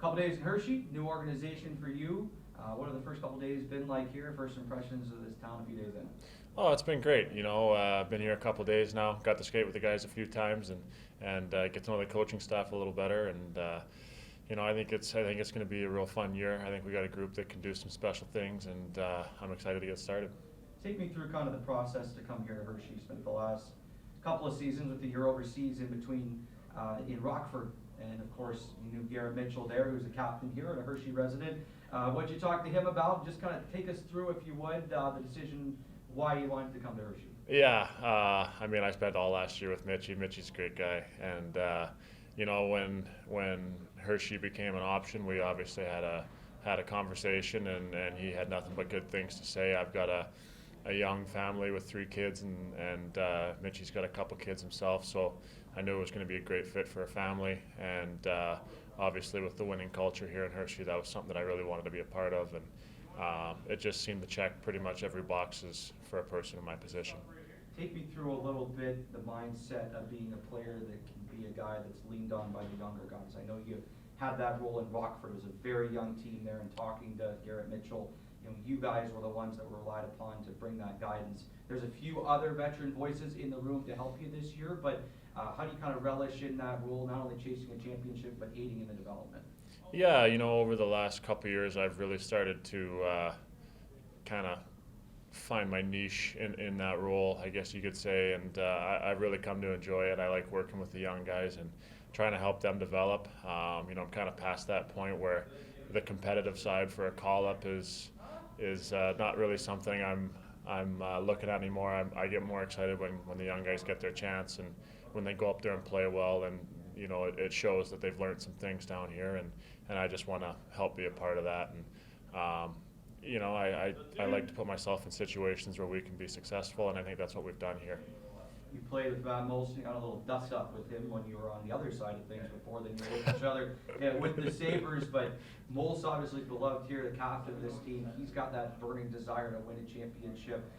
Couple days in Hershey, new organization for you. What have the first couple days been like here? First impressions of this town a few days in? Oh, it's been great. I've been here a couple days now. Got to skate with the guys a few times and get to know the coaching staff a little better. And I think it's going to be a real fun year. I think we got a group that can do some special things, and I'm excited to get started. Take me through kind of the process to come here to Hershey. Spent the last couple of seasons with the year overseas in between in Rockford, and of course you knew Garrett Mitchell there, who's a captain here and a Hershey resident. What'd you talk to him about? Just kind of take us through, if you would, the decision why you wanted to come to Hershey. Yeah, I spent all last year with Mitchie. Mitchie's a great guy, and when Hershey became an option, we obviously had a conversation, and he had nothing but good things to say. I've got a young family with 3 kids, and Mitchie's got a couple kids himself, so I knew it was going to be a great fit for a family. And obviously, with the winning culture here in Hershey, that was something that I really wanted to be a part of, and it just seemed to check pretty much every boxes for a person in my position. Take me through a little bit the mindset of being a player that can be a guy that's leaned on by the younger guys. I know you had that role in Rockford. It was a very young team there, and talking to Garrett Mitchell, you guys were the ones that were relied upon to bring that guidance. There's a few other veteran voices in the room to help you this year, but how do you kind of relish in that role, not only chasing a championship, but aiding in the development? Yeah, over the last couple of years, I've really started to kind of find my niche in that role, I guess you could say, and I've really come to enjoy it. I like working with the young guys and trying to help them develop. I'm kind of past that point where the competitive side for a call-up is not really something I'm looking at anymore. I get more excited when the young guys get their chance and when they go up there and play well, and it shows that they've learned some things down here, and I just want to help be a part of that. And I like to put myself in situations where we can be successful, and I think that's what we've done here. You played with Molson, you got a little dust up with him when you were on the other side of things before, then you were with each other with the Sabres, but Mol's obviously beloved here, the captain of this team. He's got that burning desire to win a championship.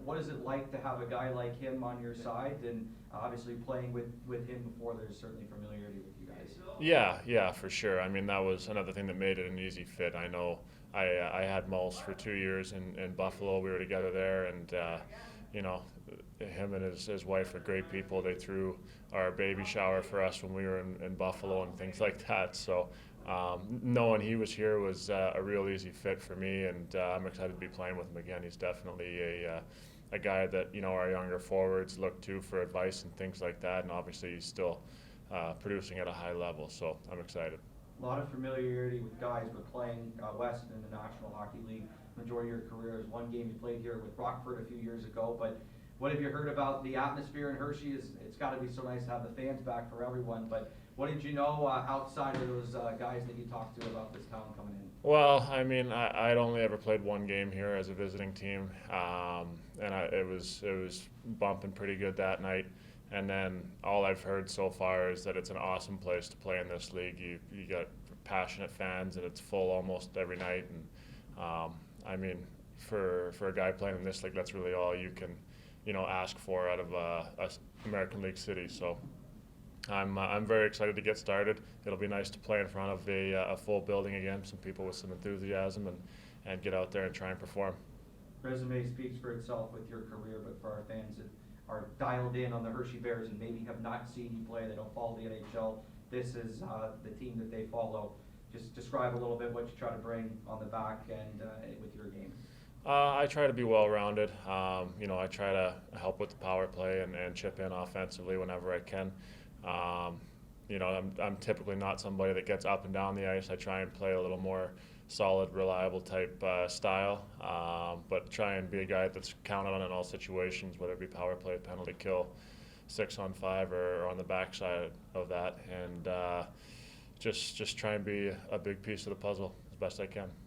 What is it like to have a guy like him on your side, and obviously playing with him before? There's certainly familiarity with you guys. Yeah, for sure. I mean, that was another thing that made it an easy fit. I know I had Mols for 2 years in Buffalo. We were together there, and him and his wife are great people. They threw our baby shower for us when we were in Buffalo and things like that. So knowing he was here was a real easy fit for me, and I'm excited to be playing with him again. He's definitely a guy that our younger forwards look to for advice and things like that, and obviously he's still producing at a high level. So I'm excited. A lot of familiarity with guys, but playing West in the National Hockey League majority of your career. Is one game you played here with Rockford a few years ago, but what have you heard about the atmosphere in Hershey? It's got to be so nice to have the fans back for everyone, but what did you know outside of those guys that you talked to about this town coming in? Well, I mean, I'd only ever played one game here as a visiting team, and it was bumping pretty good that night. And then all I've heard so far is that it's an awesome place to play in this league. You got passionate fans, and it's full almost every night. And I mean, for a guy playing in this league, that's really all you can ask for out of a American League city. So I'm very excited to get started. It'll be nice to play in front of a full building again, some people with some enthusiasm, and get out there and try and perform. Resume speaks for itself with your career, but for our fans that are dialed in on the Hershey Bears and maybe have not seen you play, they don't follow the NHL, this is the team that they follow. Just describe a little bit what you try to bring on the back end with your game. I try to be well-rounded. I try to help with the power play and chip in offensively whenever I can. I'm typically not somebody that gets up and down the ice. I try and play a little more solid, reliable type style, but try and be a guy that's counted on in all situations, whether it be power play, penalty kill, 6-on-5, or on the backside of that, and just try and be a big piece of the puzzle as best I can.